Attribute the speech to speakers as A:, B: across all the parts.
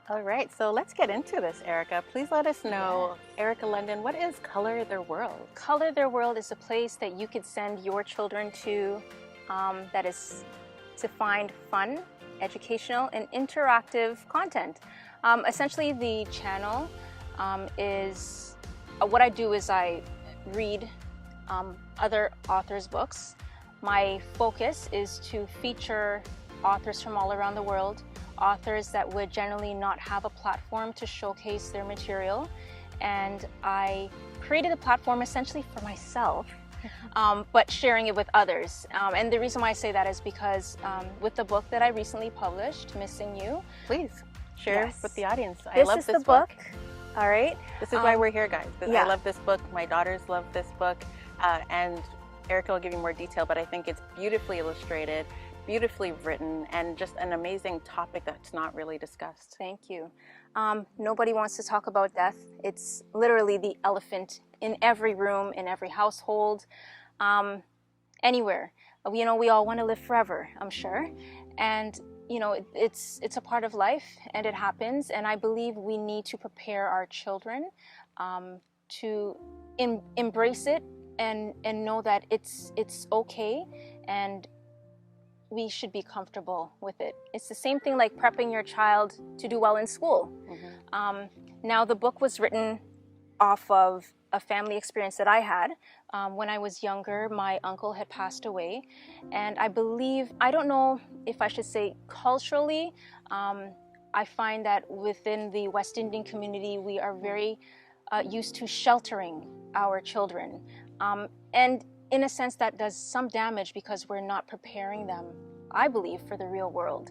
A: All right, so let's get into this, Erica. Please let us know,
B: Yes.
A: Erica London, what is Color Their World?
B: Color Their World is a place that you could send your children to that is to find fun, educational, and interactive content. Essentially, the channel is what I do is I read other authors' books. My focus is to feature authors from all around the world, authors that would generally not have a platform to showcase their material. And I created a platform essentially for myself, but sharing it with others. And the reason why I say that is because with the book that I recently published, Missing You.
A: Please share
B: Yes.
A: with the audience. I
B: This
A: love
B: is
A: this
B: the book. All right.
A: This is why we're here, guys.
B: Yeah.
A: I love this book. My daughters love this book. And Erica will give you more detail, but I think it's beautifully illustrated, beautifully written, and just an amazing topic that's not really discussed.
B: Thank you. Nobody wants to talk about death. It's literally the elephant in every room, in every household, anywhere. We all want to live forever, I'm sure. And it's a part of life, and it happens. And I believe we need to prepare our children to embrace it and know that it's okay, and we should be comfortable with it. It's the same thing like prepping your child to do well in school. Now, the book was written off of a family experience that I had. When I was younger, my uncle had passed away. And I believe, I don't know if I should say culturally, I find that within the West Indian community, we are very used to sheltering our children. And in a sense, that does some damage because we're not preparing them, I believe, for the real world.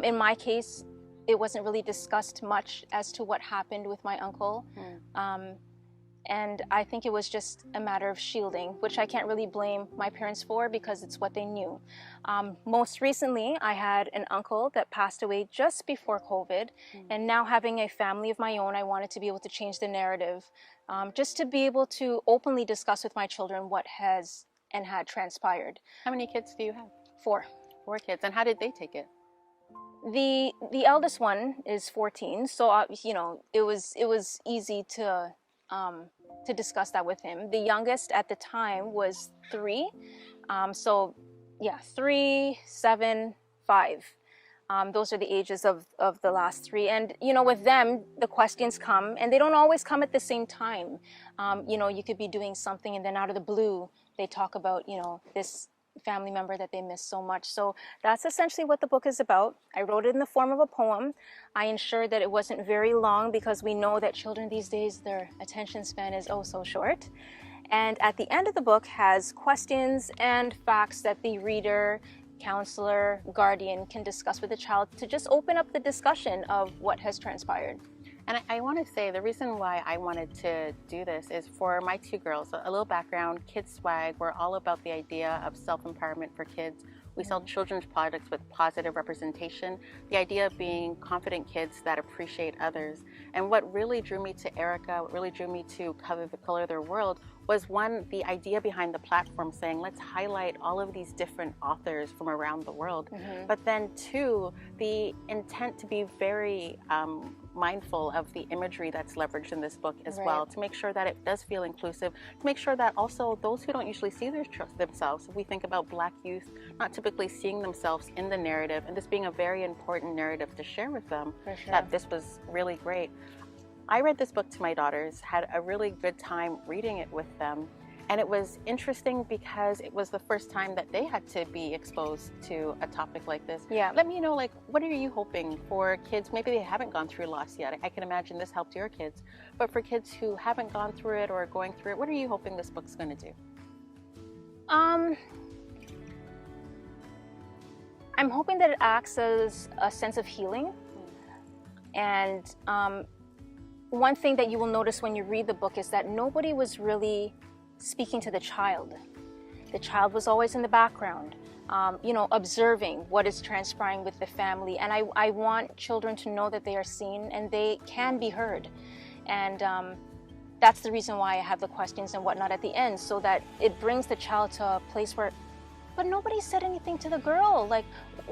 B: In my case, it wasn't really discussed much as to what happened with my uncle. And I think it was just a matter of shielding, which I can't really blame my parents for because it's what they knew. Most recently, I had an uncle that passed away just before COVID. And now having a family of my own, I wanted to be able to change the narrative, just to be able to openly discuss with my children what has and had transpired.
A: How many kids do you have?
B: 4.
A: 4 kids. And how did they take it?
B: The eldest one is 14, so it was easy to discuss that with him. The youngest at the time was 3, so yeah, 3, 7, 5. Those are the ages of the last 3. And with them, the questions come, and they don't always come at the same time. You could be doing something, and then out of the blue, they talk about this family member that they miss so much. So that's essentially what the book is about. I wrote it in the form of a poem. I ensured that it wasn't very long because we know that children these days, their attention span is oh so short. And at the end of the book has questions and facts that the reader, counselor, guardian can discuss with the child to just open up the discussion of what has transpired.
A: And I want to say the reason why I wanted to do this is for my 2 girls. A little background, Kids Swag, we're all about the idea of self-empowerment for kids. We sell children's products with positive representation, the idea of being confident kids that appreciate others. And what really drew me to Erica, what really drew me to Color Their World was, one, the idea behind the platform saying, let's highlight all of these different authors from around the world. But then 2, the intent to be very mindful of the imagery that's leveraged in this book as well, to make sure that it does feel inclusive, to make sure that also those who don't usually see themselves, if we think about Black youth not typically seeing themselves in the narrative, and this being a very important narrative to share with them, that this was really great. I read this book to my daughters, had a really good time reading it with them, and it was interesting because it was the first time that they had to be exposed to a topic like this.
B: Yeah.
A: Let me know, like, what are you hoping for kids? Maybe they haven't gone through loss yet. I can imagine this helped your kids. But for kids who haven't gone through it or are going through it, what are you hoping this book's going to do?
B: I'm hoping that it acts as a sense of healing. And one thing that you will notice when you read the book is that nobody was really speaking to the child. The child was always in the background, observing what is transpiring with the family. And I want children to know that they are seen and they can be heard. And that's the reason why I have the questions and whatnot at the end, so that it brings the child to a place where but nobody said anything to the girl. Like,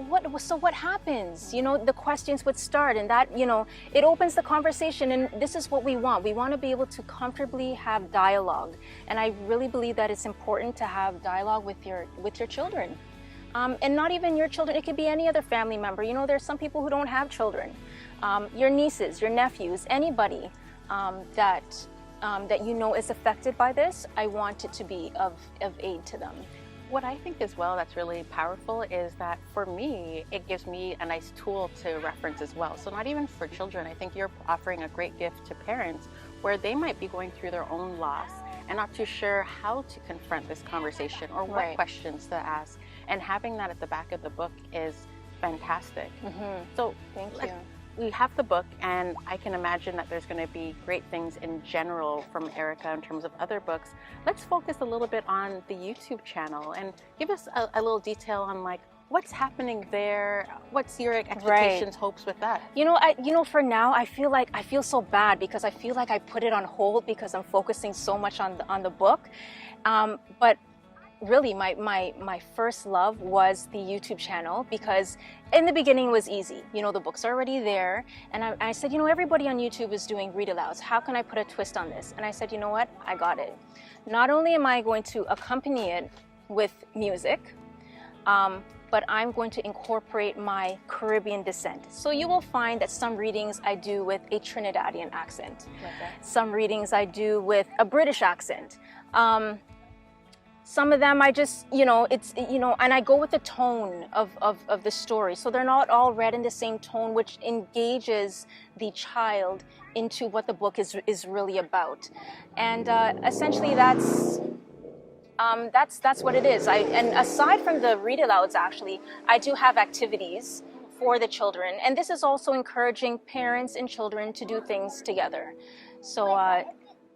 B: what happens? You know, the questions would start, and that, you know, it opens the conversation, and this is what we want. We want to be able to comfortably have dialogue, and I really believe that it's important to have dialogue with your children. And not even your children, it could be any other family member. You know, there's some people who don't have children. Your nieces, your nephews, anybody that you know is affected by this, I want it to be of aid to them.
A: What I think as well that's really powerful is that for me, it gives me a nice tool to reference as well. So not even for children, I think you're offering a great gift to parents where they might be going through their own loss and not too sure how to confront this conversation or what questions to ask. And having that at the back of the book is fantastic. So
B: thank you.
A: We have the book, and I can imagine that there's going to be great things in general from Erica in terms of other books. Let's focus a little bit on the YouTube channel and give us a little detail on like what's happening there. What's your expectations, hopes with that?
B: You know, for now, I feel so bad because I feel like I put it on hold because I'm focusing so much on the book. But really, my first love was the YouTube channel, because in the beginning it was easy. You know, the book's already there, and I said, you know, everybody on YouTube is doing read-alouds. How can I put a twist on this? And I said, you know what? I got it. Not only am I going to accompany it with music, but I'm going to incorporate my Caribbean descent. So you will find that some readings I do with a Trinidadian accent. Some readings I do with a British accent. Some of them I just, you know, and I go with the tone of the story. So they're not all read in the same tone, which engages the child into what the book is really about. And essentially that's what it is. And aside from the read-alouds, actually, I do have activities for the children. And this is also encouraging parents and children to do things together. So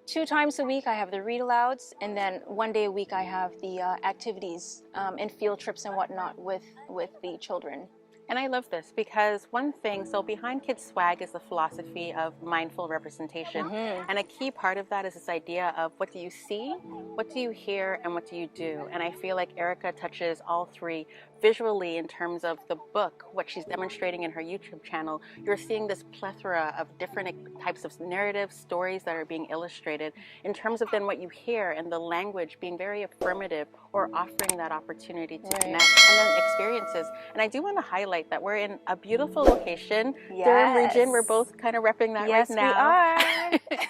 B: 2 times a week I have the read-alouds, and then 1 day a week I have the activities and field trips and whatnot with the children.
A: And I love this because one thing, so behind Kids Swag is the philosophy of mindful representation. And a key part of that is this idea of what do you see, what do you hear, and what do you do? And I feel like Erica touches all three visually in terms of the book, what she's demonstrating in her YouTube channel. You're seeing this plethora of different types of narrative stories that are being illustrated. In terms of then what you hear and the language being very affirmative or offering that opportunity to connect, and then experiences. And I do want to highlight that we're in a beautiful location, Durham region. We're both kind of repping that right now.
B: Yes, we are.